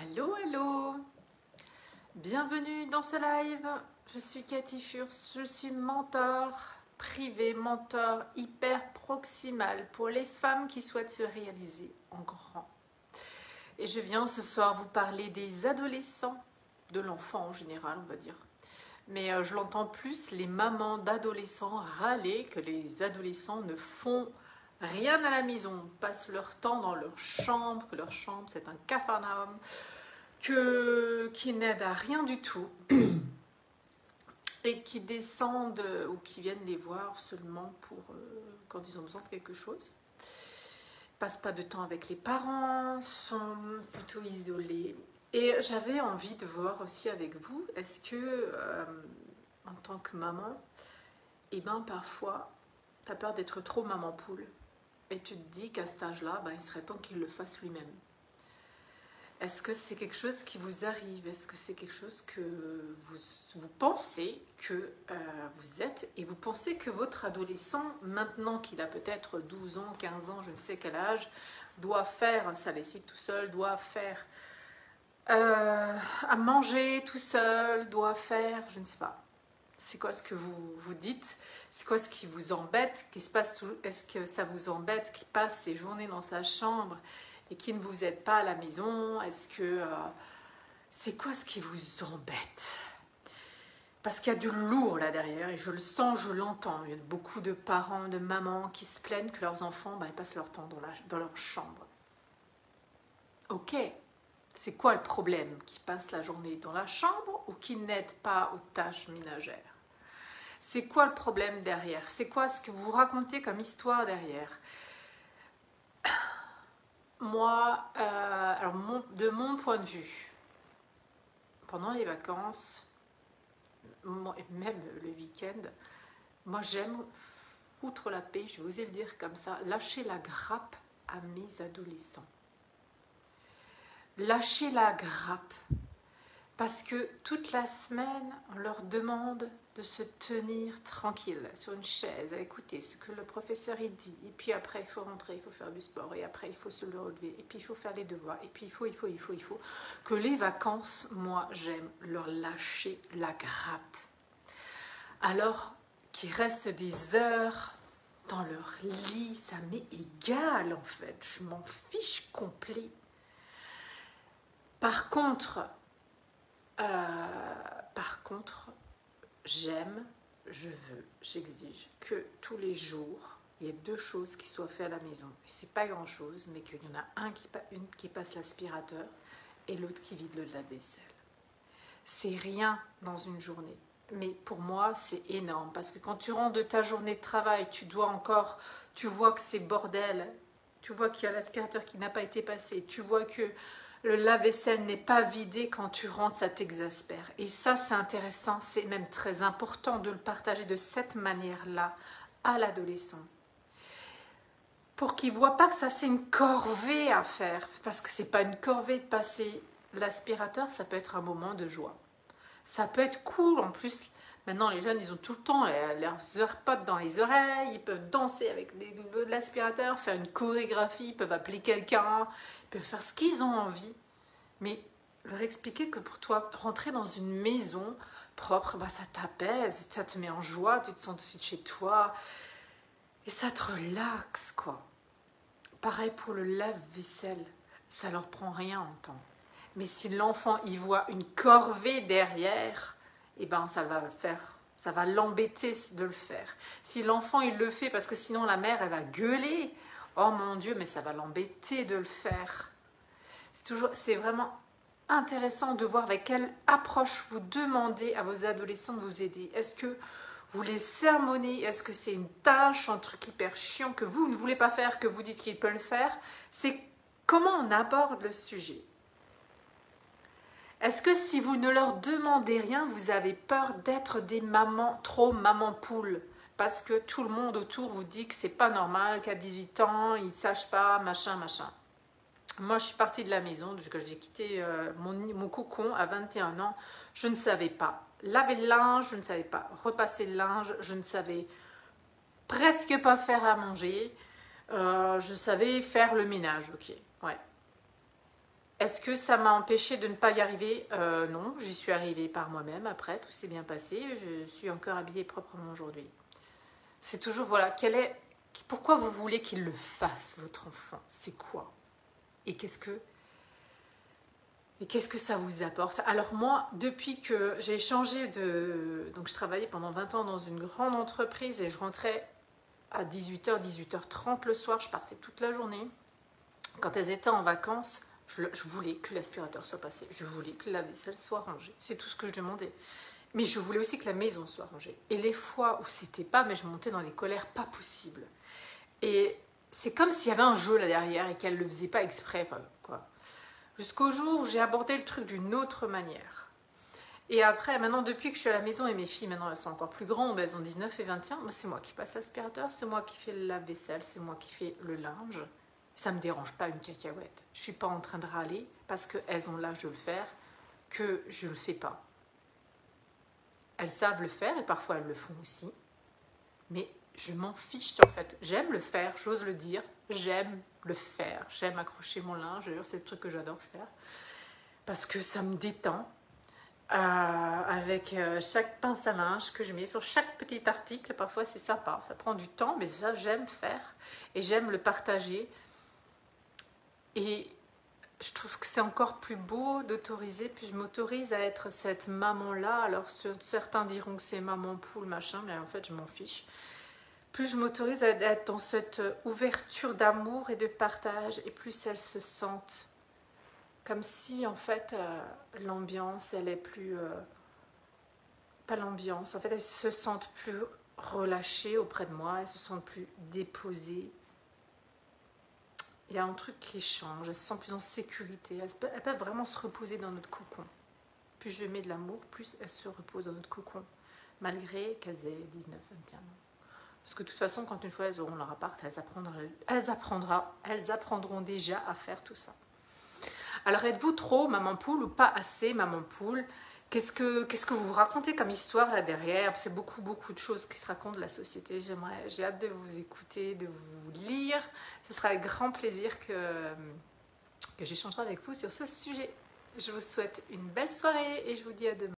Hello, hello! Bienvenue dans ce live. Je suis Cathy Furst, je suis mentor privé, mentor hyper proximal pour les femmes qui souhaitent se réaliser en grand. Et je viens ce soir vous parler des adolescents, de l'enfant en général, on va dire. Mais je l'entends plus, les mamans d'adolescents râler que les adolescents ne font rien à la maison, passent leur temps dans leur chambre, que leur chambre c'est un capharnaüm, qui n'aident à rien du tout et qui descendent ou qui viennent les voir seulement pour quand ils ont besoin de quelque chose. Ils passent pas de temps avec les parents, sont plutôt isolés. Et j'avais envie de voir aussi avec vous, est-ce que en tant que maman, et ben parfois tu as peur d'être trop maman poule et tu te dis qu'à cet âge-là, il serait temps qu'il le fasse lui-même. Est-ce que c'est quelque chose qui vous arrive? Est-ce que c'est quelque chose que vous pensez que vous êtes et vous pensez que votre adolescent, maintenant qu'il a peut-être 12 ans, 15 ans, je ne sais quel âge, doit faire sa lessive tout seul, doit faire à manger tout seul, doit faire, je ne sais pas. C'est quoi ce que vous dites? C'est quoi ce qui vous embête? Est-ce que ça vous embête qu'il passe ses journées dans sa chambre et qui ne vous aide pas à la maison? Est-ce que c'est quoi ce qui vous embête? Parce qu'il y a du lourd là derrière et je le sens, je l'entends. Il y a beaucoup de parents, de mamans qui se plaignent que leurs enfants ils passent leur temps dans leur chambre. Ok, c'est quoi le problème? Qui passent la journée dans la chambre ou qui n'aident pas aux tâches ménagères? C'est quoi le problème derrière? C'est quoi ce que vous racontez comme histoire derrière? Moi, alors de mon point de vue, pendant les vacances, même le week-end, moi j'aime foutre la paix, je vais oser le dire comme ça, lâcher la grappe à mes adolescents. Lâcher la grappe, parce que toute la semaine, on leur demande de se tenir tranquille sur une chaise, à écouter ce que le professeur il dit. Et puis après, il faut rentrer, il faut faire du sport. Et après, il faut se le relever. Et puis, il faut faire les devoirs. Et puis, il faut. Que les vacances, moi, j'aime leur lâcher la grappe. Alors qu'ils restent des heures dans leur lit, ça m'est égal, en fait. Je m'en fiche complet. Par contre, j'aime, je veux, j'exige que tous les jours, il y ait deux choses qui soient faites à la maison. Et c'est pas grand chose, mais qu'il y en a une qui passe l'aspirateur et l'autre qui vide le lave-vaisselle. C'est rien dans une journée. Mais pour moi, c'est énorme. Parce que quand tu rentres de ta journée de travail, tu vois que c'est bordel. Tu vois qu'il y a l'aspirateur qui n'a pas été passé. Tu vois que le lave-vaisselle n'est pas vidé, quand tu rentres, ça t'exaspère. Et ça, c'est intéressant, c'est même très important de le partager de cette manière-là à l'adolescent. Pour qu'il ne voit pas que ça, c'est une corvée à faire. Parce que ce n'est pas une corvée de passer l'aspirateur, ça peut être un moment de joie. Ça peut être cool, en plus. Maintenant, les jeunes, ils ont tout le temps leurs AirPods dans les oreilles, ils peuvent danser avec de l'aspirateur, faire une chorégraphie, ils peuvent appeler quelqu'un, ils peuvent faire ce qu'ils ont envie. Mais leur expliquer que pour toi, rentrer dans une maison propre, ça t'apaise, ça te met en joie, tu te sens tout de suite chez toi et ça te relaxe, quoi. Pareil pour le lave-vaisselle, ça leur prend rien en temps. Mais si l'enfant y voit une corvée derrière, ça va l'embêter de le faire. Si l'enfant il le fait parce que sinon la mère elle va gueuler, oh mon Dieu, mais ça va l'embêter de le faire. C'est vraiment intéressant de voir avec quelle approche vous demandez à vos adolescents de vous aider. Est-ce que vous les sermonnez? Est-ce que c'est une tâche, un truc hyper chiant que vous ne voulez pas faire, que vous dites qu'il peut le faire? C'est comment on aborde le sujet. Est-ce que si vous ne leur demandez rien, vous avez peur d'être des mamans, trop maman poule? Parce que tout le monde autour vous dit que c'est pas normal, qu'à 18 ans, ils ne sachent pas, machin. Moi, je suis partie de la maison, quand j'ai quitté mon cocon à 21 ans, je ne savais pas laver le linge, je ne savais pas repasser le linge, je ne savais presque pas faire à manger, je savais faire le ménage, ok, ouais. Est-ce que ça m'a empêché de ne pas y arriver? Non, j'y suis arrivée par moi-même après, tout s'est bien passé, je suis encore habillée proprement aujourd'hui. C'est toujours, voilà, pourquoi vous voulez qu'il le fasse, votre enfant? C'est quoi? Et qu'est-ce que ça vous apporte? Alors moi, depuis que j'ai changé donc je travaillais pendant 20 ans dans une grande entreprise et je rentrais à 18h, 18h30 le soir, je partais toute la journée. Quand elles étaient en vacances, je voulais que l'aspirateur soit passé, je voulais que la vaisselle soit rangée. C'est tout ce que je demandais. Mais je voulais aussi que la maison soit rangée. Et les fois où c'était pas, mais je montais dans des colères pas possibles. Et c'est comme s'il y avait un jeu là derrière et qu'elle le faisait pas exprès, quoi. Jusqu'au jour où j'ai abordé le truc d'une autre manière. Et après, maintenant, depuis que je suis à la maison et mes filles, maintenant, elles sont encore plus grandes, elles ont 19 et 21, c'est moi qui passe l'aspirateur, c'est moi qui fais la vaisselle, c'est moi qui fais le linge. Ça ne me dérange pas une cacahuète. Je ne suis pas en train de râler parce qu'elles ont l'âge de le faire, que je ne le fais pas. Elles savent le faire et parfois elles le font aussi. Mais je m'en fiche en fait. J'aime le faire, j'ose le dire. J'aime le faire. J'aime accrocher mon linge. D'ailleurs, c'est le truc que j'adore faire. Parce que ça me détend. Avec chaque pince à linge que je mets sur chaque petit article. Parfois, c'est sympa. Ça prend du temps, mais ça, j'aime faire. Et j'aime le partager. Et je trouve que c'est encore plus beau d'autoriser, puis je m'autorise à être cette maman-là. Alors certains diront que c'est maman poule, machin, mais en fait je m'en fiche. Plus je m'autorise à être dans cette ouverture d'amour et de partage, et plus elles se sentent comme si en fait l'ambiance, elle est plus... pas l'ambiance, en fait elles se sentent plus relâchées auprès de moi, elles se sentent plus déposées. Il y a un truc qui change, elles se sentent plus en sécurité, elles peuvent vraiment se reposer dans notre cocon. Plus je mets de l'amour, plus elles se reposent dans notre cocon, malgré qu'elles aient 19, 21 ans. Parce que de toute façon, quand une fois elles auront leur appart, elles apprendront déjà à faire tout ça. Alors êtes-vous trop maman poule ou pas assez maman poule? Qu'est-ce que vous racontez comme histoire là derrière? C'est beaucoup de choses qui se racontent de la société. J'ai hâte de vous écouter, de vous lire. Ce sera avec grand plaisir que j'échangerai avec vous sur ce sujet. Je vous souhaite une belle soirée et je vous dis à demain.